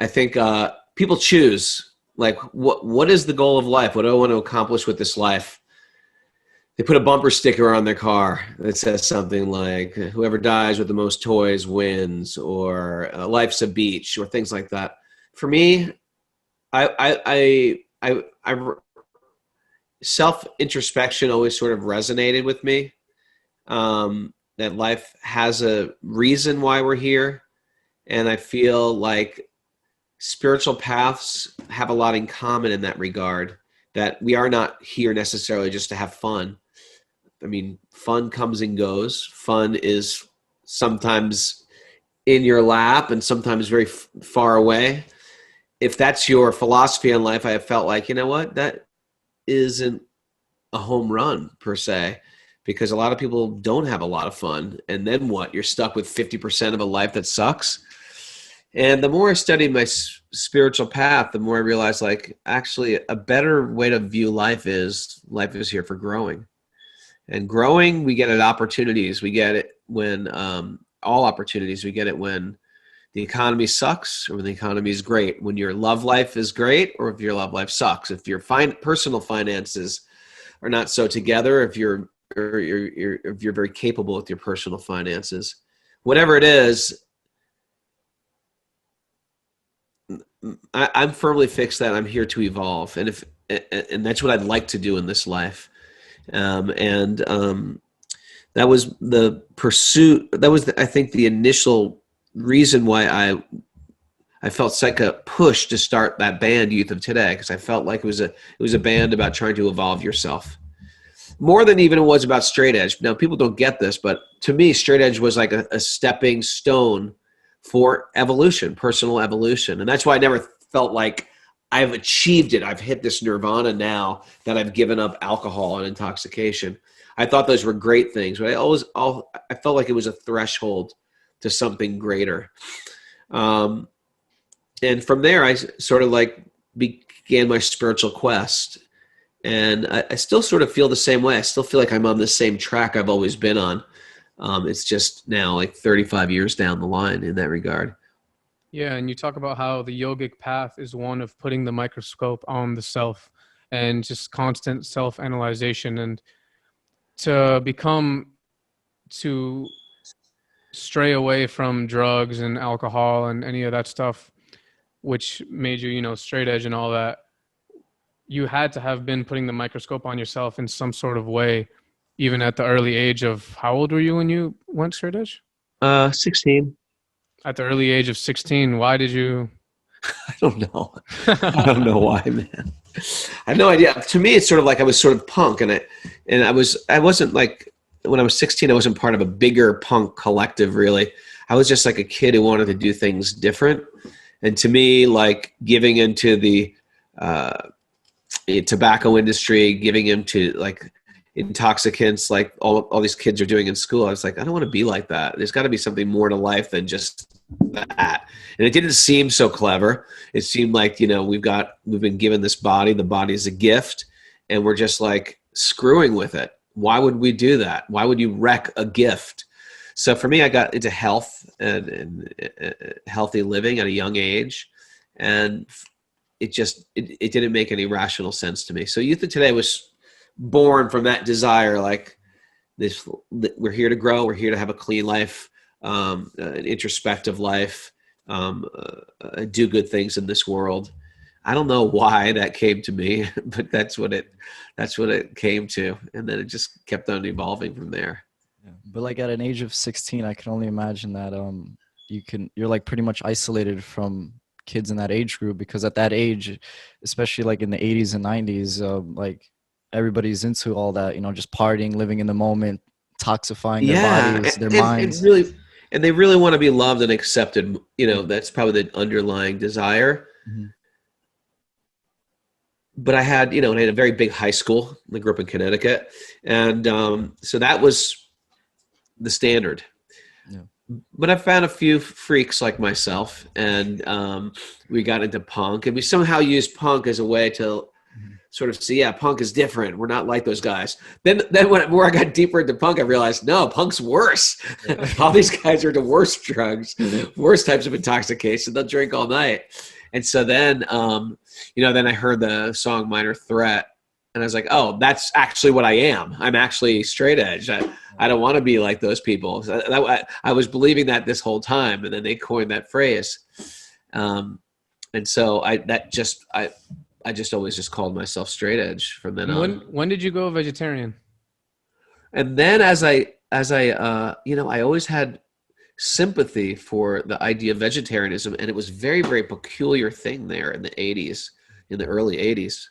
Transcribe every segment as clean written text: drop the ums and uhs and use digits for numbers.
I think people choose, like, what is the goal of life? What do I want to accomplish with this life? They put a bumper sticker on their car that says something like, whoever dies with the most toys wins, or life's a beach, or things like that. For me, I self-introspection always sort of resonated with me, that life has a reason why we're here. And I feel like spiritual paths have a lot in common in that regard, that we are not here necessarily just to have fun. I mean, fun comes and goes. Fun is sometimes in your lap and sometimes very far away. If that's your philosophy on life, I have felt like, you know what, that isn't a home run per se, because a lot of people don't have a lot of fun. And then what? You're stuck with 50% of a life that sucks. And the more I studied my spiritual path, the more I realized, like, actually a better way to view life is here for growing. And growing, we get at opportunities. We get it when, all opportunities, we get it when the economy sucks or when the economy is great, when your love life is great or if your love life sucks, if your personal finances are not so together, if you're very capable with your personal finances, whatever it is, I'm firmly fixed that I'm here to evolve, and that's what I'd like to do in this life. That was the pursuit. That was, I think, the initial reason why I felt such a push to start that band, Youth of Today, because I felt like it was a band about trying to evolve yourself more than even it was about straight edge. Now, people don't get this, but to me, straight edge was like a stepping stone for evolution, personal evolution. And that's why I never felt like I've achieved it. I've hit this nirvana now that I've given up alcohol and intoxication. I thought those were great things, but I felt like it was a threshold to something greater. And from there, I sort of like began my spiritual quest. And I still sort of feel the same way. I still feel like I'm on the same track I've always been on. It's just now like 35 years down the line in that regard. Yeah, and you talk about how the yogic path is one of putting the microscope on the self and just constant self-analyzation, and to stray away from drugs and alcohol and any of that stuff, which made you, straight edge and all that. You had to have been putting the microscope on yourself in some sort of way, even at the early age of, how old were you when you went straight edge? 16. At the early age of 16, why did you? I don't know. I don't know why, man. I have no idea. To me, it's sort of like I was sort of punk, and I wasn't like, when I was 16, I wasn't part of a bigger punk collective, really. I was just like a kid who wanted to do things different. And to me, like giving into the tobacco industry, giving into like intoxicants, like all these kids are doing in school, I was like, I don't want to be like that. There's got to be something more to life than just that. And it didn't seem so clever. It seemed like, we've been given this body. The body is a gift, and we're just like screwing with it. Why would we do that? Why would you wreck a gift? So for me, I got into health and healthy living at a young age, and it didn't make any rational sense to me. So Youth of Today was born from that desire, like this, we're here to grow, we're here to have a clean life, an introspective life, do good things in this world. I don't know why that came to me, but that's what it came to, and then it just kept on evolving from there. Yeah. But like at an age of 16, I can only imagine that you're like pretty much isolated from kids in that age group, because at that age, especially like in the 80s and 90s, like everybody's into all that, just partying, living in the moment, toxifying their bodies, their minds. And they really want to be loved and accepted. That's probably the underlying desire. Mm-hmm. But I had a very big high school. I grew up in Connecticut. And so that was the standard. Yeah. But I found a few freaks like myself, and we got into punk, and we somehow used punk as a way to sort of see, yeah, punk is different. We're not like those guys. Then when I got deeper into punk, I realized, no, punk's worse. All these guys are the worst drugs, worst types of intoxication. They'll drink all night. And so then, then I heard the song Minor Threat, and I was like, oh, that's actually what I am. I'm actually straight edge. I don't want to be like those people. I was believing that this whole time, and then they coined that phrase. And so I just always just called myself straight edge from then on. When did you go vegetarian? And then as I always had sympathy for the idea of vegetarianism, and it was very, very peculiar thing there in the 80s, in the early 80s,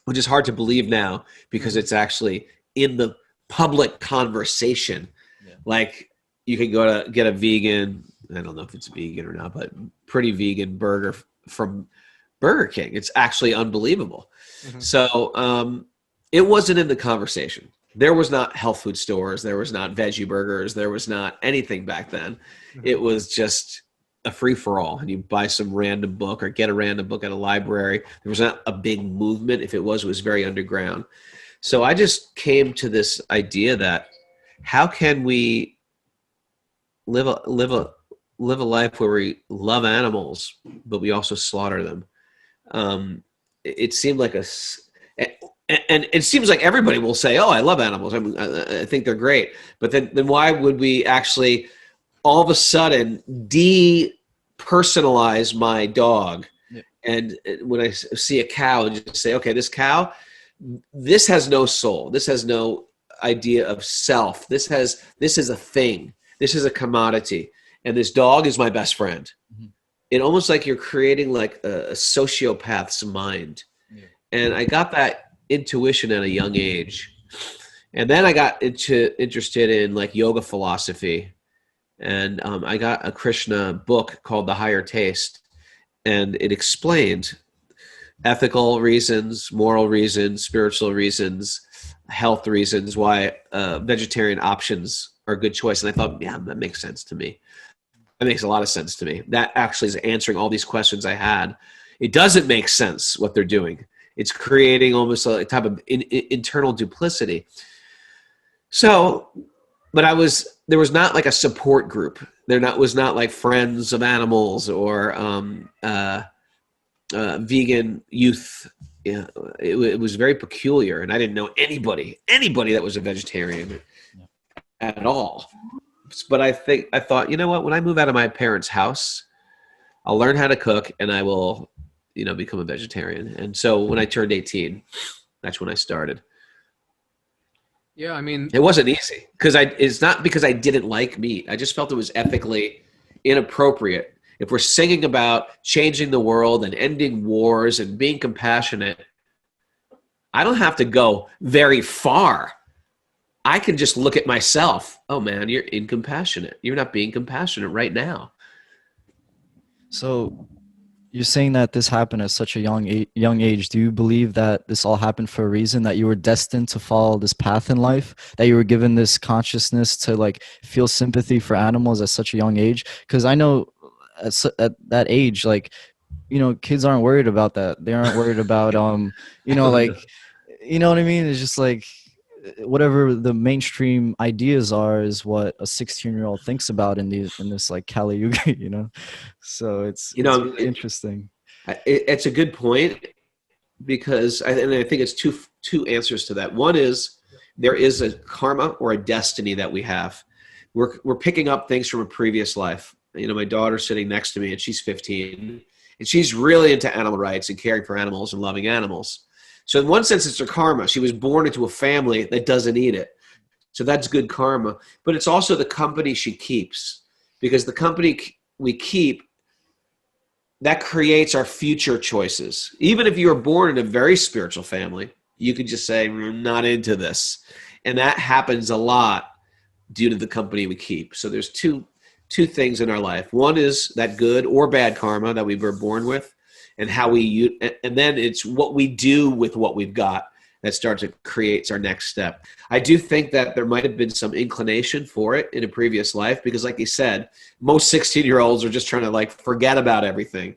which is hard to believe now because it's actually in the public conversation. Yeah. Like you can go to get a vegan, I don't know if it's vegan or not, but pretty vegan burger from Burger King. It's actually unbelievable. Mm-hmm. So it wasn't in the conversation. There was not health food stores. There was not veggie burgers. There was not anything back then. Mm-hmm. It was just a free-for-all. And you buy some random book or get a random book at a library. There was not a big movement. If it was very underground. So I just came to this idea that how can we live a life where we love animals, but we also slaughter them? It seemed like and it seems like everybody will say, oh, I love animals. I think they're great. But then why would we actually all of a sudden depersonalize my dog? Yeah. And when I see a cow, just say, okay, this cow, this has no soul. This has no idea of self. This is a thing. This is a commodity. And this dog is my best friend. Mm-hmm. It almost like you're creating like a sociopath's mind. Yeah. And I got that intuition at a young age. And then I got interested in like yoga philosophy. And I got a Krishna book called The Higher Taste. And it explained ethical reasons, moral reasons, spiritual reasons, health reasons, why vegetarian options are a good choice. And I thought, yeah, that makes sense to me. That makes a lot of sense to me. That actually is answering all these questions I had. It doesn't make sense what they're doing. It's creating almost a type of internal duplicity. So, but there was not like a support group. Was not like Friends of Animals or vegan youth. Yeah, it was very peculiar, and I didn't know anybody that was a vegetarian at all. But I thought, you know what? When I move out of my parents' house, I'll learn how to cook, and I will, become a vegetarian. And so when I turned 18, that's when I started. Yeah, I mean, it wasn't easy it's not because I didn't like meat. I just felt it was ethically inappropriate. If we're singing about changing the world and ending wars and being compassionate, I don't have to go very far. I can just look at myself. Oh man, you're incompassionate. You're not being compassionate right now. So you're saying that this happened at such a young age. Do you believe that this all happened for a reason, that you were destined to follow this path in life, that you were given this consciousness to like feel sympathy for animals at such a young age? Because I know at that age, like, kids aren't worried about that. They aren't worried about, like, you know what I mean? It's just like, whatever the mainstream ideas are is what a 16-year-old thinks about in this like Kali Yuga, so it's really interesting. It's a good point, because I think it's two answers to that. One is there is a karma or a destiny that we have. We're picking up things from a previous life. My daughter's sitting next to me, and she's 15, and she's really into animal rights and caring for animals and loving animals. So in one sense, it's her karma. She was born into a family that doesn't eat it. So that's good karma. But it's also the company she keeps, because the company we keep, that creates our future choices. Even if you were born in a very spiritual family, you could just say, I'm not into this. And that happens a lot due to the company we keep. So there's two things in our life. One is that good or bad karma that we were born with, and and then it's what we do with what we've got that creates our next step. I do think that there might have been some inclination for it in a previous life, because like you said, most 16-year-olds are just trying to like forget about everything.